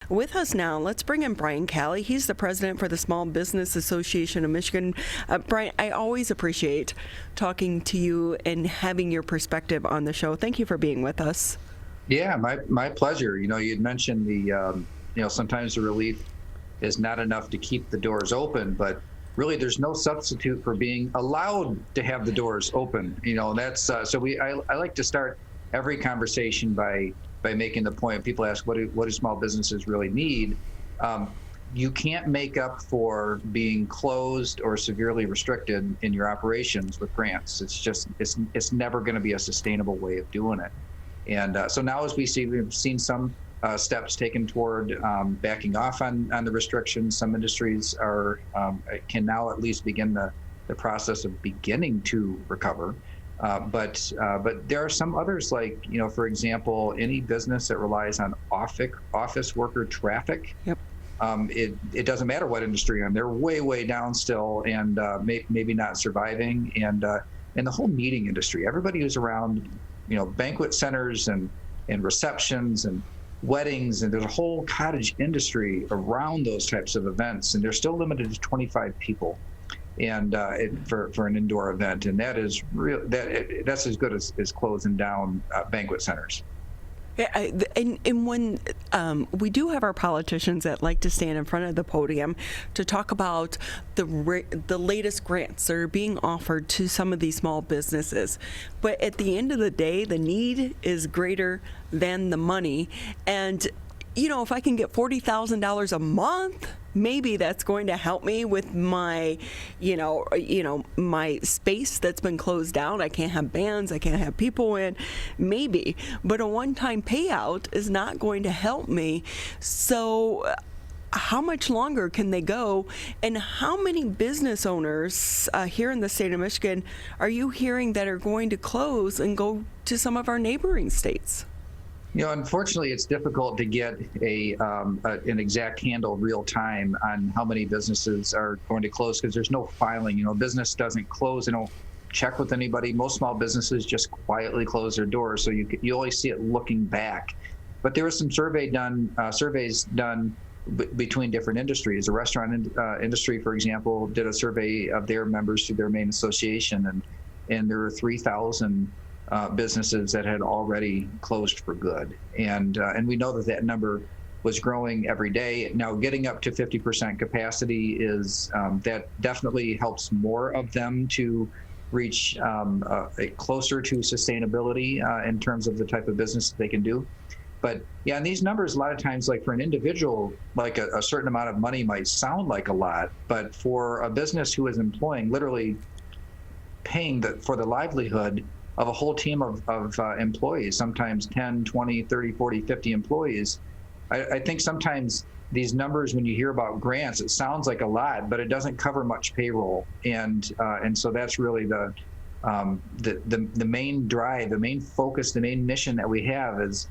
With us now, let's bring in Brian Calley. He's the president for the Small Business Association of Michigan. Brian, I always appreciate talking to you and having your perspective on the show. Thank you for being with us. Yeah, my pleasure. You'd mentioned sometimes the relief is not enough to keep the doors open, but really there's no substitute for being allowed to have the doors open. That's I like to start every conversation by making the point. People ask, what do small businesses really need? You can't make up for being closed or severely restricted in your operations with grants. It's never going to be a sustainable way of doing it. And so now, as we've seen some steps taken toward backing off on the restrictions. Some industries can now at least begin the process of beginning to recover. But there are some others, like, for example, any business that relies on office worker traffic. Yep. It doesn't matter what industry they're way down still, and maybe not surviving. And the whole meeting industry, everybody who's around, banquet centers and receptions and weddings, and there's a whole cottage industry around those types of events, and they're still limited to 25 people. And for an indoor event, and that is real. That's as good as closing down banquet centers. Yeah, and when we do have our politicians that like to stand in front of the podium to talk about the latest grants that are being offered to some of these small businesses, but at the end of the day, the need is greater than the money. And if I can get $40,000 a month, maybe that's going to help me with my, my space that's been closed down. I can't have bands, I can't have people in, maybe. But a one-time payout is not going to help me. So how much longer can they go? And how many business owners here in the state of Michigan are you hearing that are going to close and go to some of our neighboring states? Unfortunately, it's difficult to get an exact handle real time on how many businesses are going to close, because there's no filing. Business doesn't close. They don't check with anybody. Most small businesses just quietly close their doors, so you always see it looking back. But there was some surveys done between different industries. The restaurant industry, for example, did a survey of their members through their main association, and there were 3,000 businesses that had already closed for good, and we know that number was growing every day. Now, getting up to 50% capacity is that definitely helps more of them to reach closer to sustainability in terms of the type of business that they can do. But yeah, and these numbers, a lot of times, like for an individual, like a certain amount of money might sound like a lot, but for a business who is employing, literally paying for the livelihood of a whole team of employees, sometimes 10, 20, 30, 40, 50 employees. I think sometimes these numbers, when you hear about grants, it sounds like a lot, but it doesn't cover much payroll. And so that's really the main drive, the main focus, the main mission that we have is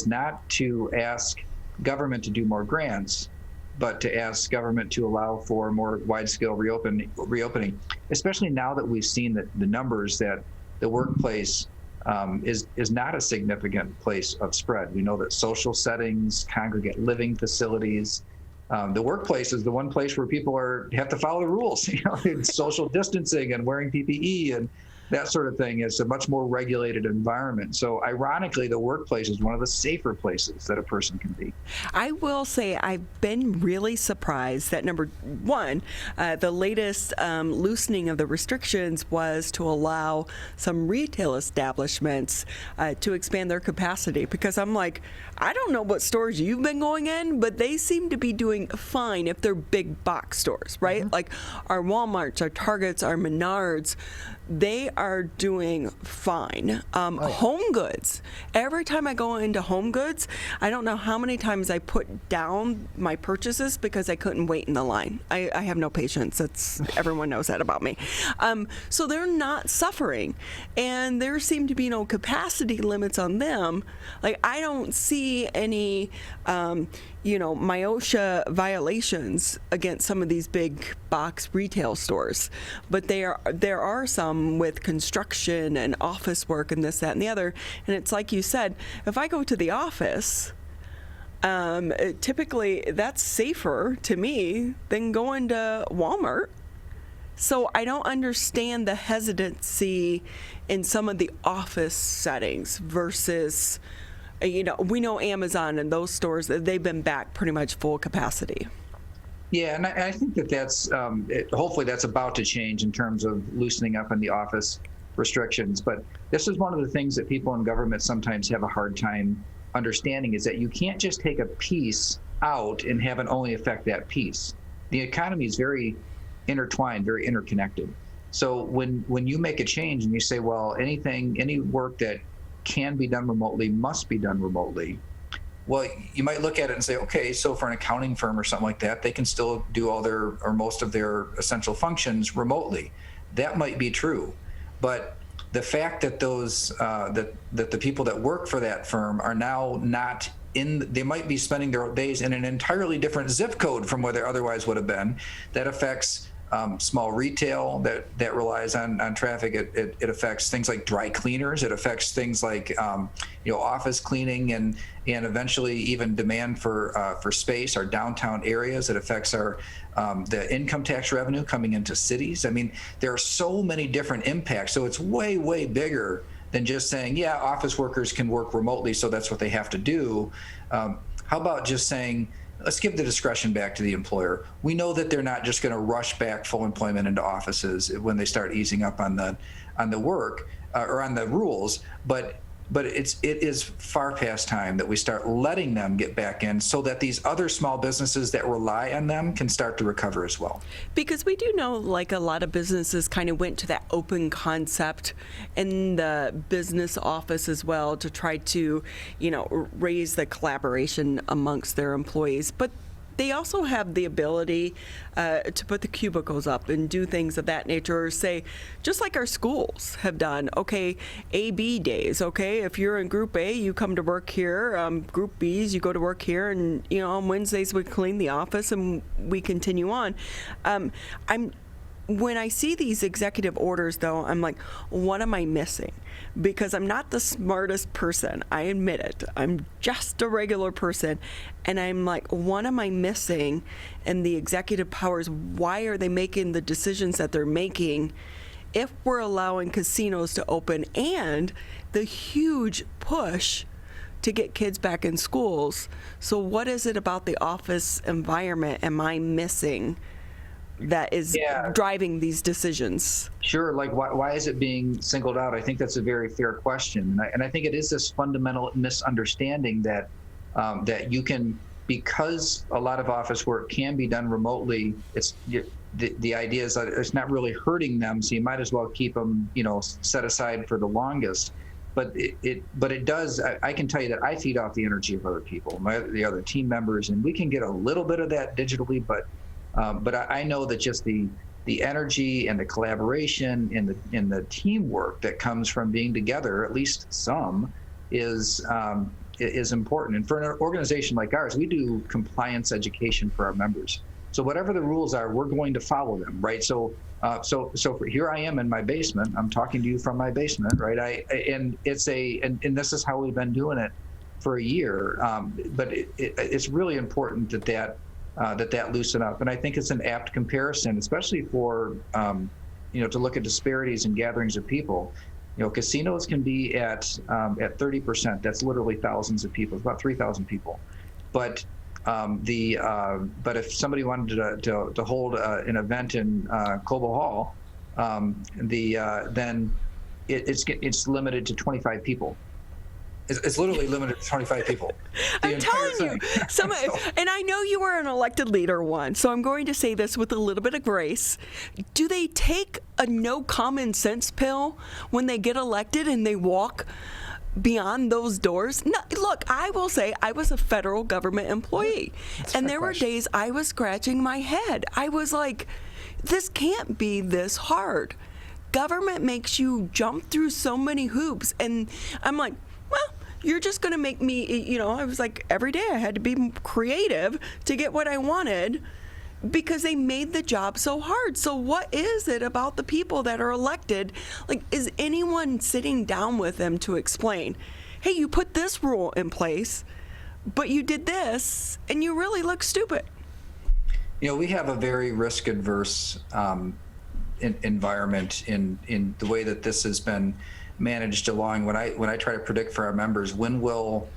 not to ask government to do more grants, but to ask government to allow for more wide-scale reopening, especially now that we've seen the numbers that the workplace is not a significant place of spread. We know that social settings, congregate living facilities, the workplace is the one place where people have to follow the rules. Social distancing and wearing PPE and that sort of thing. Is a much more regulated environment. So ironically, the workplace is one of the safer places that a person can be. I will say I've been really surprised that, number one, the latest loosening of the restrictions was to allow some retail establishments to expand their capacity, because I'm like, I don't know what stores you've been going in, but they seem to be doing fine if they're big box stores, right? Mm-hmm. Like our Walmarts, our Targets, our Menards, they are doing fine. Home Goods, every time I go into Home Goods, I don't know how many times I put down my purchases because I couldn't wait in the line. I have no patience. Everyone knows that about me. So they're not suffering, and there seem to be no capacity limits on them. Like, I don't see any MIOSHA violations against some of these big box retail stores, but there are some with construction and office work and this, that, and the other. And it's like you said, if I go to the office, Typically that's safer to me than going to Walmart. So I don't understand the hesitancy in some of the office settings versus, we know Amazon and those stores, they've been back pretty much full capacity. Yeah, and I think that's hopefully that's about to change in terms of loosening up in the office restrictions. But this is one of the things that people in government sometimes have a hard time understanding, is that you can't just take a piece out and have it only affect that piece. The economy is very intertwined, very interconnected. So when you make a change and you say, well, any work that can be done remotely must be done remotely, well, you might look at it and say, okay, so for an accounting firm or something like that, they can still do all their or most of their essential functions remotely. That might be true, but the fact that those that the people that work for that firm are now not they might be spending their days in an entirely different zip code from where they otherwise would have been. That affects small retail that relies on traffic. It affects things like dry cleaners. It affects things like office cleaning and eventually even demand for space, our downtown areas. It affects our the income tax revenue coming into cities. I mean, there are so many different impacts. So it's way bigger than just saying, yeah, office workers can work remotely, so that's what they have to do. How about just saying, let's give the discretion back to the employer. We know that they're not just going to rush back full employment into offices when they start easing up on the work or on the rules, but it is far past time that we start letting them get back in so that these other small businesses that rely on them can start to recover as well. Because we do know, like, a lot of businesses kind of went to that open concept in the business office as well to try to, raise the collaboration amongst their employees. But they also have the ability to put the cubicles up and do things of that nature, or say, just like our schools have done, okay, A-B days, okay, if you're in Group A, you come to work here, Group B's, you go to work here, and, on Wednesdays we clean the office and we continue on. When I see these executive orders, though, I'm like, what am I missing? Because I'm not the smartest person. I admit it. I'm just a regular person. And I'm like, what am I missing in the executive powers? Why are they making the decisions that they're making if we're allowing casinos to open, and the huge push to get kids back in schools? So what is it about the office environment am I missing that is driving these decisions? Sure. Like, why is it being singled out? I think that's a very fair question. And I think it is this fundamental misunderstanding that you can, because a lot of office work can be done remotely, the idea is that it's not really hurting them, so you might as well keep them, set aside for the longest. But it does. I can tell you that I feed off the energy of other people, the other team members, and we can get a little bit of that digitally, but I know that just the energy and the collaboration and the teamwork that comes from being together, at least some, is important. And for an organization like ours, we do compliance education for our members. So whatever the rules are, we're going to follow them, right? So here I am in my basement. I'm talking to you from my basement, right? And this is how we've been doing it for a year. But it's really important that loosen up. And I think it's an apt comparison, especially for, to look at disparities in gatherings of people. Casinos can be at 30%. That's literally thousands of people. It's about 3,000 people. But if somebody wanted to hold an event in Cobo Hall, then it's limited to 25 people. It's literally limited to 25 people. I'm telling you, and I know you were an elected leader once, so I'm going to say this with a little bit of grace. Do they take a no common sense pill when they get elected and they walk beyond those doors? No, look, I will say I was a federal government employee, and there were days I was scratching my head. I was like, this can't be this hard. Government makes you jump through so many hoops, and I'm like, well, you're just going to make me, I was like, every day I had to be creative to get what I wanted because they made the job so hard. So what is it about the people that are elected? Like, is anyone sitting down with them to explain, hey, you put this rule in place, but you did this and you really look stupid. We have a very risk adverse environment in the way that this has been managed along. When I try to predict for our members, when will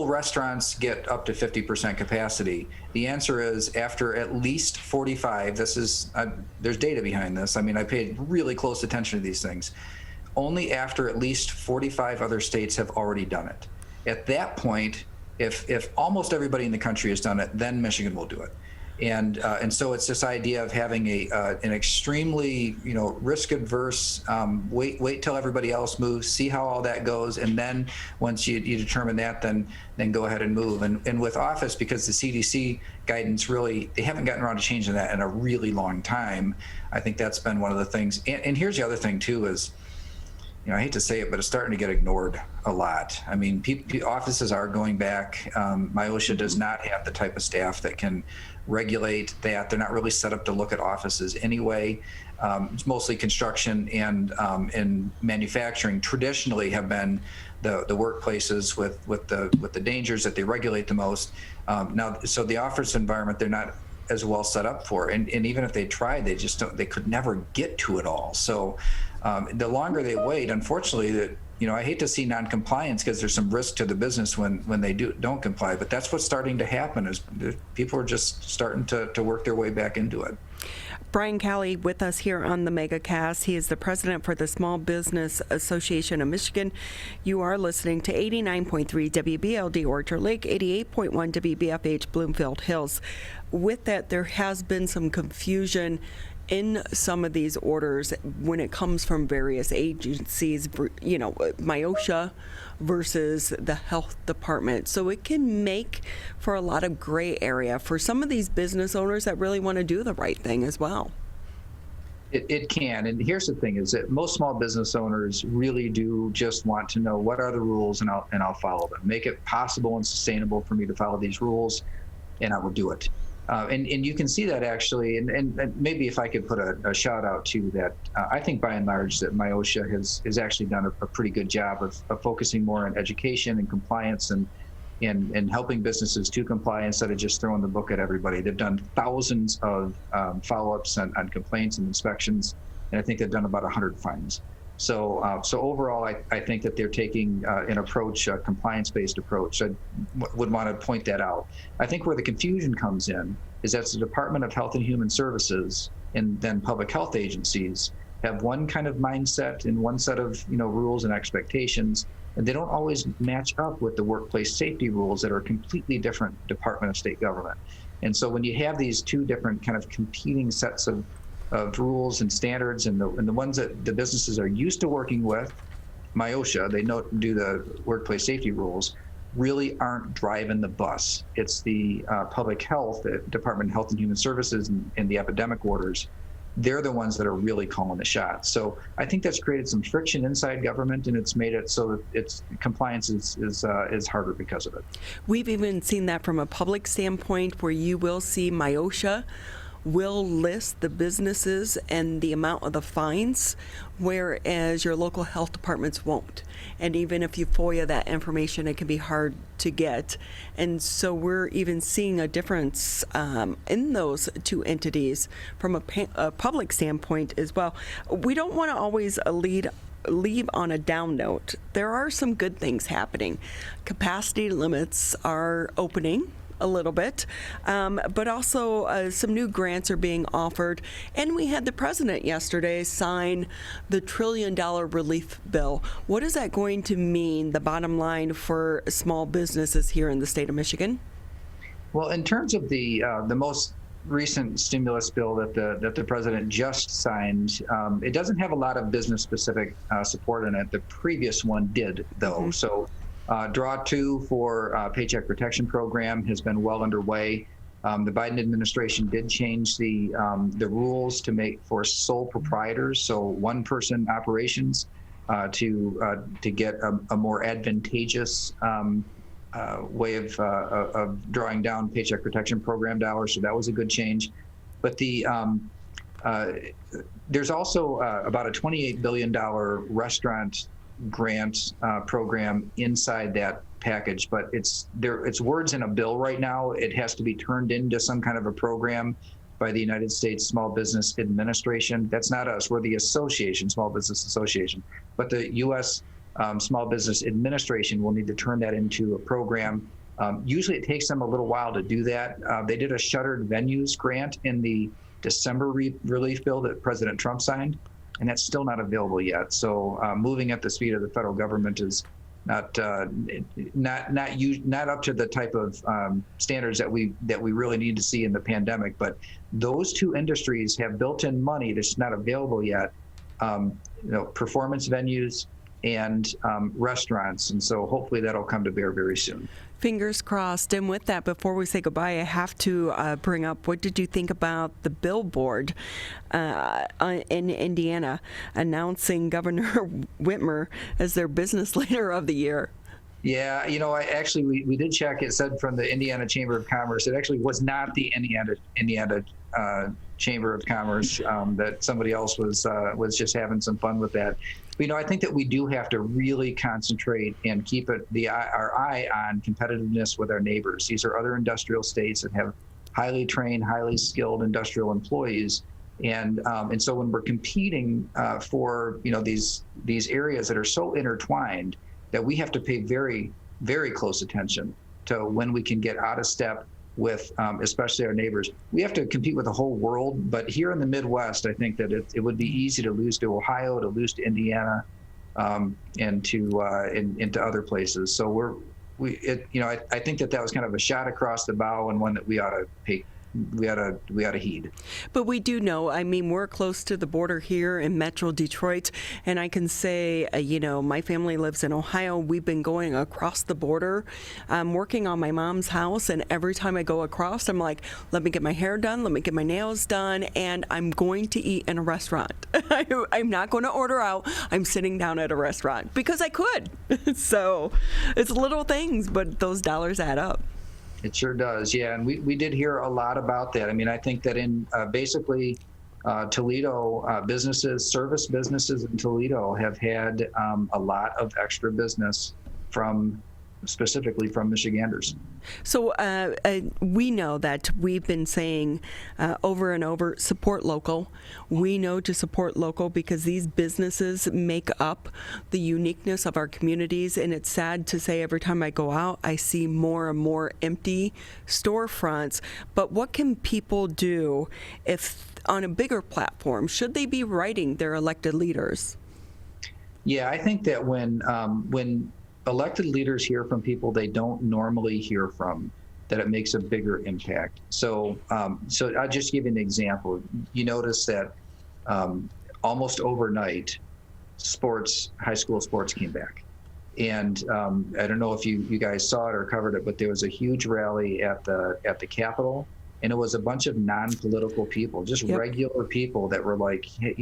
restaurants get up to 50% capacity? The answer is after at least 45. There's data behind this. I mean, I paid really close attention to these things. Only after at least 45 other states have already done it. At that point, if almost everybody in the country has done it, then Michigan will do it. And so it's this idea of having an extremely risk adverse, wait till everybody else moves, see how all that goes, and then once you determine that, then go ahead and move. And with office, because the CDC guidance they haven't gotten around to changing that in a really long time. I think that's been one of the things. And here's the other thing too is, I hate to say it, but it's starting to get ignored a lot. I mean, offices are going back. MIOSHA does not have the type of staff that can regulate that. They're not really set up to look at offices anyway. It's mostly construction and manufacturing traditionally have been the workplaces with the dangers that they regulate the most. Now, so the office environment, they're not as well set up for, and even if they tried, they could never get to it all. So the longer they wait, unfortunately, I hate to see non-compliance because there's some risk to the business when they don't comply, but that's what's starting to happen is people are just starting to work their way back into it. Brian Calley with us here on the MegaCast. He is the president for the Small Business Association of Michigan. You are listening to 89.3 WBLD Orchard Lake, 88.1 WBFH Bloomfield Hills. With that, there has been some confusion in some of these orders when it comes from various agencies, MIOSHA versus the health department. So it can make for a lot of gray area for some of these business owners that really want to do the right thing as well. It can. And here's the thing is that most small business owners really do just want to know what are the rules, and I'll follow them. Make it possible and sustainable for me to follow these rules, and I will do it. And you can see that actually, and maybe if I could put a shout out to that, I think by and large that MIOSHA has actually done a pretty good job of focusing more on education and compliance and helping businesses to comply instead of just throwing the book at everybody. They've done thousands of follow-ups on complaints and inspections, and I think they've done about 100 fines. So overall, I think that they're taking an approach, a compliance-based approach. I would want to point that out. I think where the confusion comes in is that the Department of Health and Human Services and then public health agencies have one kind of mindset and one set of rules and expectations, and they don't always match up with the workplace safety rules that are a completely different Department of State government. And so when you have these two different kind of competing sets of rules and standards, and the ones that the businesses are used to working with, MIOSHA, they do the workplace safety rules, really aren't driving the bus. It's the public health, the Department of Health and Human Services and the epidemic orders. They're the ones that are really calling the shots. So I think that's created some friction inside government, and it's made it so that its compliance is harder because of it. We've even seen that from a public standpoint, where you will see MIOSHA will list the businesses and the amount of the fines, whereas your local health departments won't. And even if you FOIA that information, it can be hard to get. And so we're even seeing a difference in those two entities from a public standpoint as well. We don't want to always leave on a down note. There are some good things happening. Capacity limits are opening a little bit, but also some new grants are being offered. And we had the president yesterday sign the $1 trillion relief bill. What is that going to mean, the bottom line, for small businesses here in the state of Michigan? Well, in terms of the most recent stimulus bill that the president just signed, it doesn't have a lot of business-specific support in it. The previous one did, though. Mm-hmm. So Draw 2 for Paycheck Protection Program has been well underway. The Biden administration did change the rules to make for sole proprietors, so one-person operations, to get a more advantageous way of drawing down Paycheck Protection Program dollars. So that was a good change. But there's also about a $28 billion restaurant grant program inside that package, but it's words in a bill right now. It has to be turned into some kind of a program by the United States Small Business Administration. That's not us. We're the association, Small Business Association. But the U.S. Small Business Administration will need to turn that into a program. Usually it takes them a little while to do that. They did a shuttered venues grant in the December relief bill that President Trump signed, and that's still not available yet. So moving at the speed of the federal government is not up to the type of standards that we really need to see in the pandemic. But those two industries have built-in money that's not available yet. Performance venues and restaurants, and so hopefully that'll come to bear very soon. Fingers crossed. And with that, before we say goodbye, I have to bring up, what did you think about the billboard in Indiana announcing Governor Whitmer as their business leader of the year? Yeah, we did check. It said from the Indiana Chamber of Commerce. It actually was not the Indiana Chamber of Commerce. That somebody else was just having some fun with that. But, I think that we do have to really concentrate and keep our eye on competitiveness with our neighbors. These are other industrial states that have highly trained, highly skilled industrial employees, and so when we're competing for these areas that are so intertwined, that we have to pay very, very close attention to when we can get out of step with especially our neighbors. We have to compete with the whole world, but here in the Midwest, I think that it would be easy to lose to Ohio, to lose to Indiana, and to other places. So I think that was kind of a shot across the bow, and one that we ought to pay. We ought to heed. But we do know, we're close to the border here in Metro Detroit, and I can say, my family lives in Ohio. We've been going across the border. I'm working on my mom's house, and every time I go across, I'm like, let me get my hair done, let me get my nails done, and I'm going to eat in a restaurant. I'm not going to order out. I'm sitting down at a restaurant because I could. So it's little things, but those dollars add up. It sure does, yeah, and we did hear a lot about that. I think that in basically Toledo, service businesses in Toledo have had a lot of extra business specifically from Michiganders. So we know that we've been saying over and over, support local. We know to support local because these businesses make up the uniqueness of our communities, and it's sad to say every time I go out, I see more and more empty storefronts. But what can people do if on a bigger platform? Should they be writing their elected leaders? Yeah, I think that when elected leaders hear from people they don't normally hear from, that it makes a bigger impact. So I'll just give you an example. You notice that almost overnight, high school sports came back. And I don't know if you guys saw it or covered it, but there was a huge rally at the Capitol, and it was a bunch of non-political people, just regular people that were like, hey,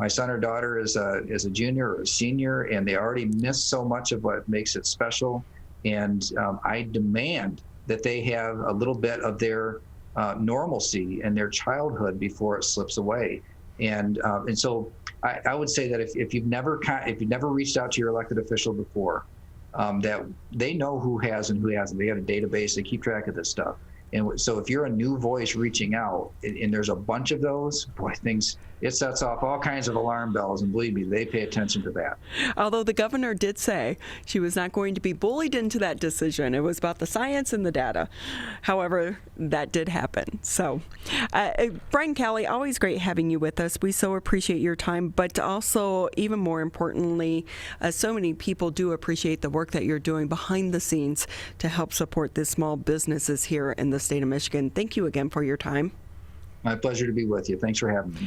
my son or daughter is a junior or a senior, and they already missed so much of what makes it special. And I demand that they have a little bit of their normalcy and their childhood before it slips away. And so I would say that if you've never reached out to your elected official before, that they know who has and who hasn't. They have a database. They keep track of this stuff. And so if you're a new voice reaching out, and there's a bunch of those, boy, it sets off all kinds of alarm bells, and believe me, they pay attention to that. Although the governor did say she was not going to be bullied into that decision. It was about the science and the data. However, that did happen. So, Brian Calley, always great having you with us. We so appreciate your time, but also, even more importantly, so many people do appreciate the work that you're doing behind the scenes to help support the small businesses here in the state of Michigan. Thank you again for your time. My pleasure to be with you. Thanks for having me.